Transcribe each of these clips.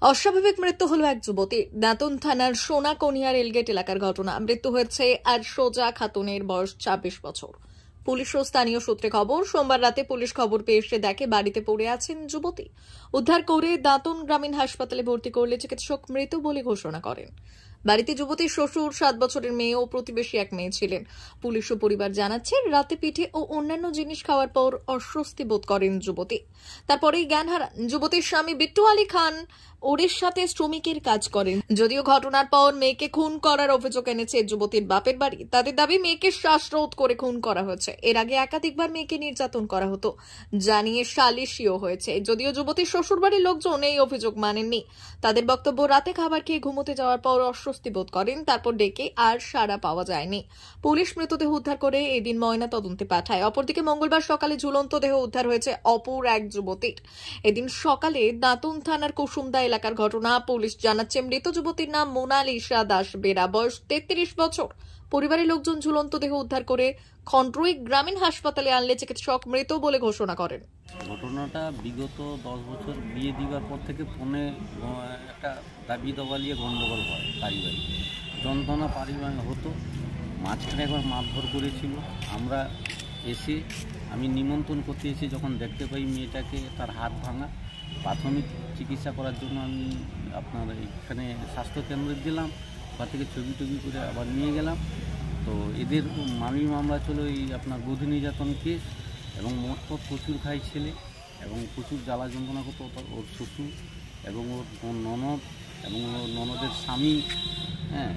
অস্বাভাবিক মৃত্যু হলো এক যুবতী। দাঁতন থানার সোনাকনিয়া রেলগেট এলাকার ঘটনা। মৃত্যু হয়েছে আর সোজা খাতুনের, বয়স ২৬ বছর। পুলিশ ও স্থানীয় সূত্রে খবর, সোমবার রাতে পুলিশ খবর পেয়ে এসে দেখে বাড়িতে পড়ে আছেন যুবতী। উদ্ধার করে দাঁতন গ্রামীণ হাসপাতালে ভর্তি করলে চিকিৎসক মৃত বলে ঘোষণা করেন। বাড়িতে যুবতীর শ্বশুর, ৭ বছরের মেয়ে ও প্রতিবেশী এক মেয়ে ছিলেন। পুলিশ ও পরিবার জানাচ্ছে, রাতে পিঠে ও অন্যান্য জিনিস খাওয়ার পর অস্বস্তি বোধ করেন যুবতী। তারপরেই জ্ঞান হারান। যুবতীর স্বামী বিট্টু আলী খান ওড়িশাতে শ্রমিকের কাজ করেন। যদিও ঘটনার পর মেয়েকে খুন করার অভিযোগ এনেছে যুবতীর বাপের বাড়ি। তাদের দাবি, মেয়েকে শ্বাসরোধ করে খুন করা হয়েছে। এর আগে একাধিকবার মেয়েকে নির্যাতন করা হতো, জানিয়ে সালিশিও হয়েছে। যদিও যুবতীর শ্বশুরবাড়ির লোকজন এই অভিযোগ মানেননি। তাদের বক্তব্য, রাতে খাবার খেয়ে ঘুমোতে যাওয়ার পর অস্বস্তি বোধ করেন, তারপর ডেকে আর সাড়া পাওয়া যায়নি। পুলিশ মৃতদেহ উদ্ধার করে এদিন ময়না তদন্তে পাঠায়। অপরদিকে মঙ্গলবার সকালে ঝুলন্ত দেহ উদ্ধার হয়েছে অপর এক যুবতীর। এদিন সকালে দাঁতন থানার কুসুমদা এলাকার ঘটনা। পুলিশ জানাচ্ছে, মৃত যুবতীর নাম মোনালিসা দাস বেরা, বয়স ৩৩ বছর। পরিবারের লোকজন ঝুলন্ত দেহ উদ্ধার করে খন্ড্রই গ্রামীণ হাসপাতালে আনলে চিকিৎসক মৃত বলে ঘোষণা করেন। ঘটনাটা বিগত 10 বছর বিয়ে দিবার পর থেকে ফোনে একটা দাবি দাবা নিয়ে গণ্ডগোল হয়। পারিবারিক যন্ত্রণা পারিবারিক হতো। মাঝখানে একবার মারধর করেছিল। আমরা এসে, আমি নিমন্ত্রণ করতে এসে যখন দেখতে পাই মেয়েটাকে, তার হাত ভাঙা, প্রাথমিক চিকিৎসা করার জন্য আমি আপনার এখানে স্বাস্থ্যকেন্দ্রে দিলাম। ওখান থেকে ছবি টবি করে আবার নিয়ে গেলাম। তো এদের মামলা ছিল এই আপনার বধূ নির্যাতন কেস, এবং মোটপথ প্রচুর খাই ছেলে, এবং প্রচুর জ্বালা যন্ত্রণা করতো ওর শ্বশুর এবং ওর ননদ এবং ওর ননদের স্বামী। হ্যাঁ,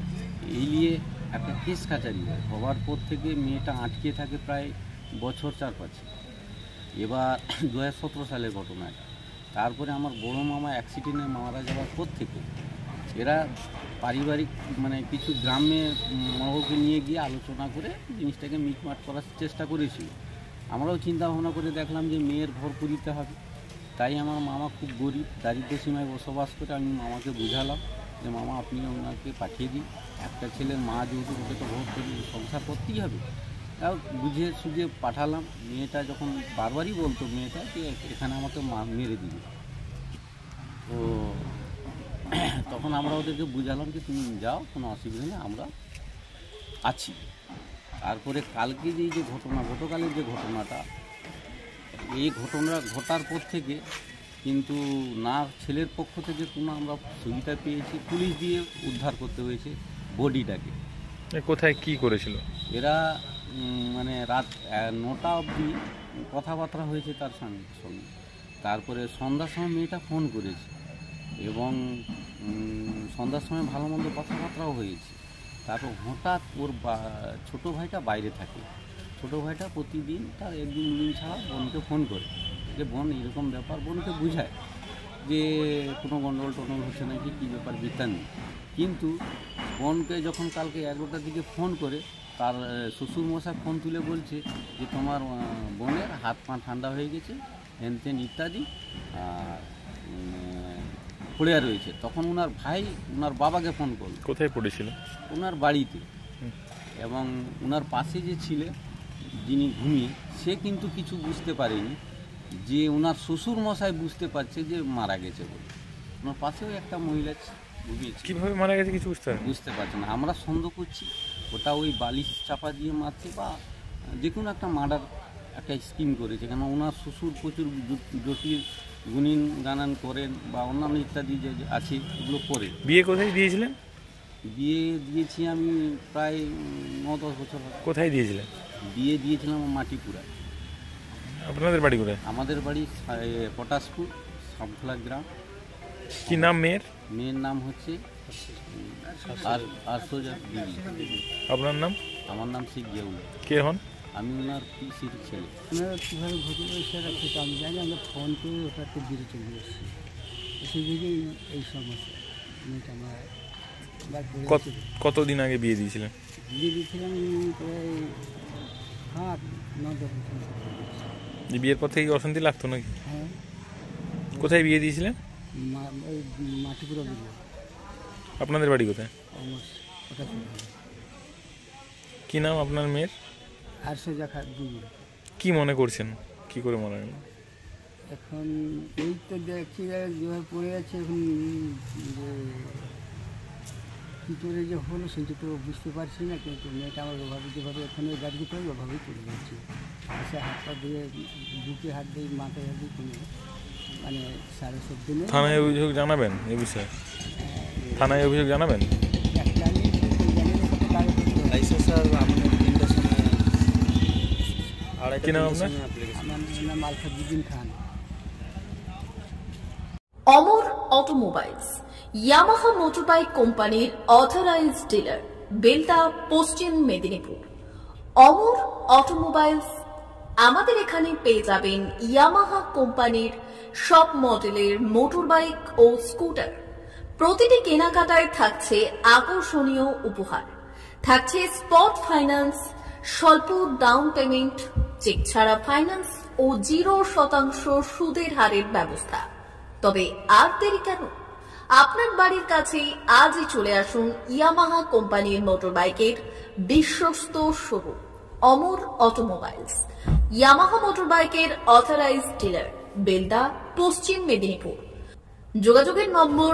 এই নিয়ে একটা কেস কাচারি হয়। হওয়ার পর থেকে মেয়েটা আটকে থাকে প্রায় বছর ৪-৫। এবার ২০১৭ সালের ঘটনা। তারপরে আমার বড় মামা অ্যাক্সিডেন্টে মারা যাওয়ার পর থেকে এরা পারিবারিক কিছু গ্রামে মহলকে নিয়ে গিয়ে আলোচনা করে জিনিসটাকে মিটমাট করার চেষ্টা করেছিল। আমরাও চিন্তা ভাবনা করে দেখলাম যে মেয়ের ঘর করিতে হবে। তাই আমার মামা খুব গরিব, দারিদ্র সীমায় বসবাস করে। আমি মামাকে বুঝালাম যে মামা, আপনি ওনাকে পাঠিয়ে দিন, একটা ছেলের মা যেহেতু, ওকে তো ভোট করে সংসার করতেই হবে। তাও বুঝে সুঝে পাঠালাম। মেয়েটা যখন বারবারই বলতো মেয়েটা যে এখানে আমাকে মেরে দিবে, তো তখন আমরা ওদেরকে বুঝালাম যে তুমি যাও, কোনো অসুবিধা নেই, আমরা আছি। তারপরে কালকে যে ঘটনা, গতকালের যে ঘটনাটা, এই ঘটনা ঘটার পর থেকে কিন্তু না ছেলের পক্ষ থেকে কোনো আমরা সুবিধা পেয়েছি। পুলিশ দিয়ে উদ্ধার করতে হয়েছে বডিটাকে। কোথায় কি করেছিল এরা? রাত ৯টা অবধি কথাবার্তা হয়েছে তার সঙ্গে। তারপরে সন্ধ্যার সময় মেয়েটা ফোন করেছে, এবং সন্ধ্যার সময় ভালো মন্দ কথাবার্তাও হয়েছে। তারপর হঠাৎ ওর ছোটো ভাইটা বাইরে থাকে। ছোটো ভাইটা প্রতিদিন তার একদিন দিন ছাড়া বোনকে ফোন করে যে বোন এরকম ব্যাপার, বোনকে বুঝায় যে কোনো গন্ডগোল টন্ডগোল হচ্ছে নাকি, কী ব্যাপার বৃত্তান্ত। কিন্তু বোনকে যখন কালকে 11টার দিকে ফোন করে, তার শ্বশুরমশাই ফোন তুলে বলছে যে তোমার বোনের হাত পা ঠান্ডা হয়ে গেছে, হেনতেন ইত্যাদি, পড়ে রয়েছে। তখন ওনার ভাই ওনার বাবাকে ফোন করল। কোথায় পড়েছিল? ওনার বাড়িতে। এবং ওনার পাশে যে ছিলে, যিনি ঘুমিয়ে, সে কিন্তু কিছু বুঝতে পারেনি, যে ওনার শ্বশুর মশাই বুঝতে পারছে যে মারা গেছে বলে। ওনার পাশেও একটা মহিলা ঘুমিয়েছে। কীভাবে মারা গেছে কিছু বুঝতে পারছে না। আমরা সন্দেহ করছি ওটা ওই বালিশ চাপা দিয়ে মারছে, বা যে কোনো একটা মার্ডার একটা স্কিম করেছে। কেন ওনার শ্বশুর প্রচুর জটিল গুণিন গানান করেন, বা অন্যান্য ইত্যাদি যে আছে এগুলো করে। বিয়ে কোথায় দিয়েছিলেন? বিয়ে দিয়েছি আমি প্রায় ৯-১০ বছর। কোথায় দিয়েছিলেন? বিয়ে দিয়েছিলাম মাটিপুরা। আপনাদের বাড়ি কোথায়? আমাদের বাড়ি পটাশপুর, সামখোলা গ্রাম। কি নাম মেয়ের? মেয়ের নাম হচ্ছে আরশোজা বিবি। আপনার নাম? আমার নাম শেখ জিয়াউল। কে হন? আমি ওনার পিসির ছেলে। ওনারা কীভাবে ঘটল সেটা সেটা আমি জানি। আমরা ফোন করে ওটাকে দিয়ে চলে এসেছি। সেই দিকেই এই সমস্যা। মেয়েটা আমার কতদিন আগে বিয়ে দিয়েছিলেন? বিয়ে দিয়েছিলাম প্রায় 8-9 বছর। বিয়ের পর থেকে অশান্তি লাগতো নাকি? হ্যাঁ। কোথায় বিয়ে দিয়েছিলেন? ওই মাটিপুরা বিয়ে। আপনাদের বাড়ি কোথায়? ওটা কি নাম আপনার মেয়ের? আরশোজা বিবি। কি মনে করছেন, কি করে মারা গেল? এখন এই তো দেখছি যেভাবে পড়ে আছে এখন যে কী করে যে হলো সেটা তো বুঝতে পারছি না, কিন্তু মেয়েটা আমার ওভাবে যেভাবে এখানে গাড়ি দিতে হয় ওভাবেই পড়ে যাচ্ছে। সে হাত পা দিয়ে বুকে হাত দিয়ে মাথায় হাত দিয়ে কোনো মানে সাড়ে শব্দ নেই। থানায় অভিযোগ জানাবেন এ বিষয়ে? থানায় অভিযোগ জানাবেন? কি নাম আপনার? আমার নাম আলফাজুদ্দিন খান। অমর অটোমোবাইলস ইয়ামাহা মোটরবাইক কোম্পানির অথরাইজড ডিলার, বেলদা, পশ্চিম মেদিনীপুর। অমর অটোমোবাইলস, আমাদের এখানে পেয়ে যাবেন ইয়ামাহা কোম্পানির সব মডেলের মোটরবাইক ও স্কুটার। প্রতিটি কেনাকাটায় থাকছে আকর্ষণীয় উপহার, থাকছে স্পট ফাইন্যান্স, স্বল্প ডাউন পেমেন্ট, চেক ছাড়া ফাইন্যান্স ও 0% সুদের হারের ব্যবস্থা। তবে আর দেরি কেন? আপনার বাড়ির কাছেই আজই চলে আসুন ইয়ামাহা কোম্পানির মোটরবাইকের বিশ্বস্ত শোরুম অমর অটোমোবাইলস, ইয়ামাহা মোটরবাইকের অথরাইজড ডিলার, বেলদা, পশ্চিম মেদিনীপুর। যোগাযোগের নম্বর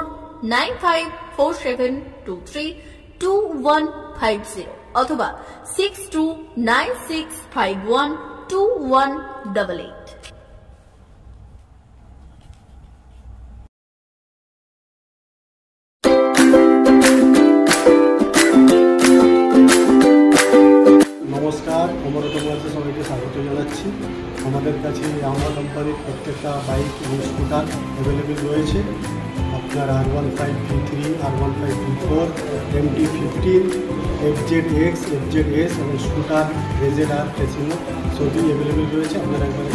9547232150 অথবা 6296512188। নমস্কার, অমর অটোমোবাইলসে সবাইকে স্বাগত জানাচ্ছি। আমাদের কাছে ইয়ামাহা কোম্পানির প্রত্যেকটা বাইক এবং স্কুটার অ্যাভেলেবেল রয়েছে। আপনার R15 V3, R15 V4, MT-15, FZX, FZS এবং স্কুটার, RZR, ফেসিনো সবই অ্যাভেলেবেল রয়েছে। আপনারা একবার